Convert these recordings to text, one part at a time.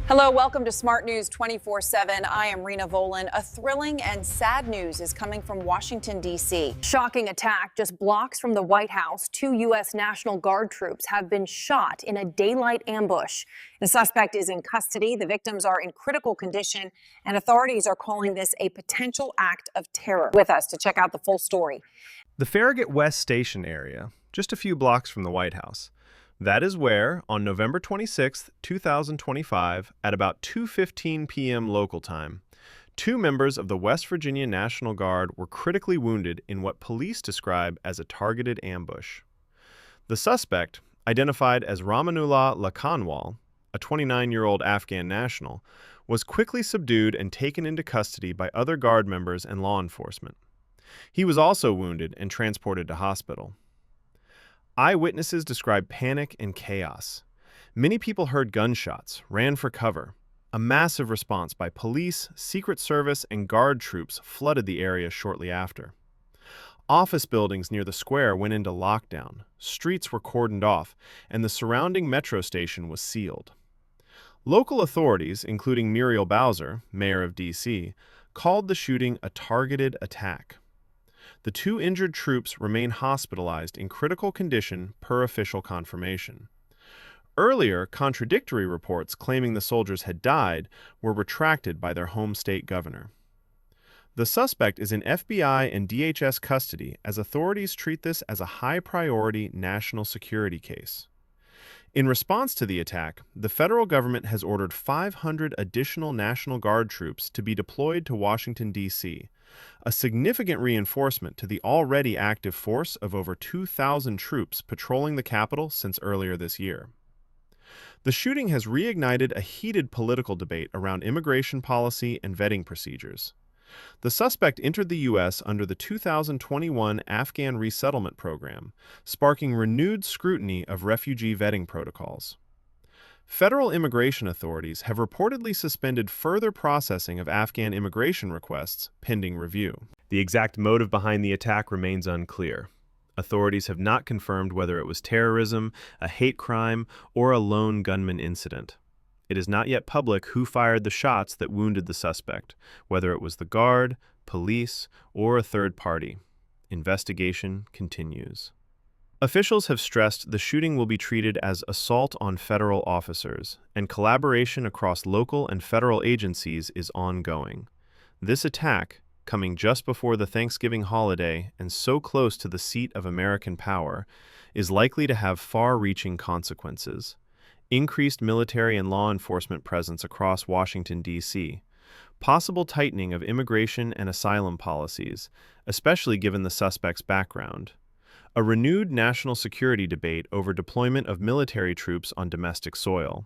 Hello, welcome to Smart News 24/7. I am Rena Volan. A thrilling and sad news is coming from Washington, D.C. Shocking attack just blocks from the White House. 2 U.S. National Guard troops have been shot in a daylight ambush. The suspect is in custody. The victims are in critical condition, and authorities are calling this a potential act of terror. With us to check out the full story. The Farragut West Station area, just a few blocks from the White House. That is where, on November 26, 2025, at about 2:15 p.m. local time, 2 members of the West Virginia National Guard were critically wounded in what police describe as a targeted ambush. The suspect, identified as Ramanullah Lakanwal, a 29-year-old Afghan national, was quickly subdued and taken into custody by other Guard members and law enforcement. He was also wounded and transported to hospital. Eyewitnesses described panic and chaos. Many people heard gunshots, ran for cover. A massive response by police, Secret Service, and Guard troops flooded the area shortly after. Office buildings near the square went into lockdown, streets were cordoned off, and the surrounding metro station was sealed. Local authorities, including Muriel Bowser, mayor of D.C., called the shooting a targeted attack. The 2 injured troops remain hospitalized in critical condition per official confirmation. Earlier, contradictory reports claiming the soldiers had died were retracted by their home state governor. The suspect is in FBI and DHS custody as authorities treat this as a high-priority national security case. In response to the attack, the federal government has ordered 500 additional National Guard troops to be deployed to Washington, D.C., a significant reinforcement to the already active force of over 2,000 troops patrolling the Capitol since earlier this year. The shooting has reignited a heated political debate around immigration policy and vetting procedures. The suspect entered the U.S. under the 2021 Afghan resettlement program, sparking renewed scrutiny of refugee vetting protocols. Federal immigration authorities have reportedly suspended further processing of Afghan immigration requests pending review. The exact motive behind the attack remains unclear. Authorities have not confirmed whether it was terrorism, a hate crime, or a lone gunman incident. It is not yet public who fired the shots that wounded the suspect, whether it was the Guard, police, or a third party. Investigation continues. Officials have stressed the shooting will be treated as assault on federal officers, and collaboration across local and federal agencies is ongoing. This attack, coming just before the Thanksgiving holiday and so close to the seat of American power, is likely to have far-reaching consequences. Increased military and law enforcement presence across Washington, D.C., possible tightening of immigration and asylum policies, especially given the suspect's background, a renewed national security debate over deployment of military troops on domestic soil,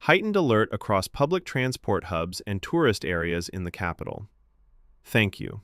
heightened alert across public transport hubs and tourist areas in the capital. Thank you.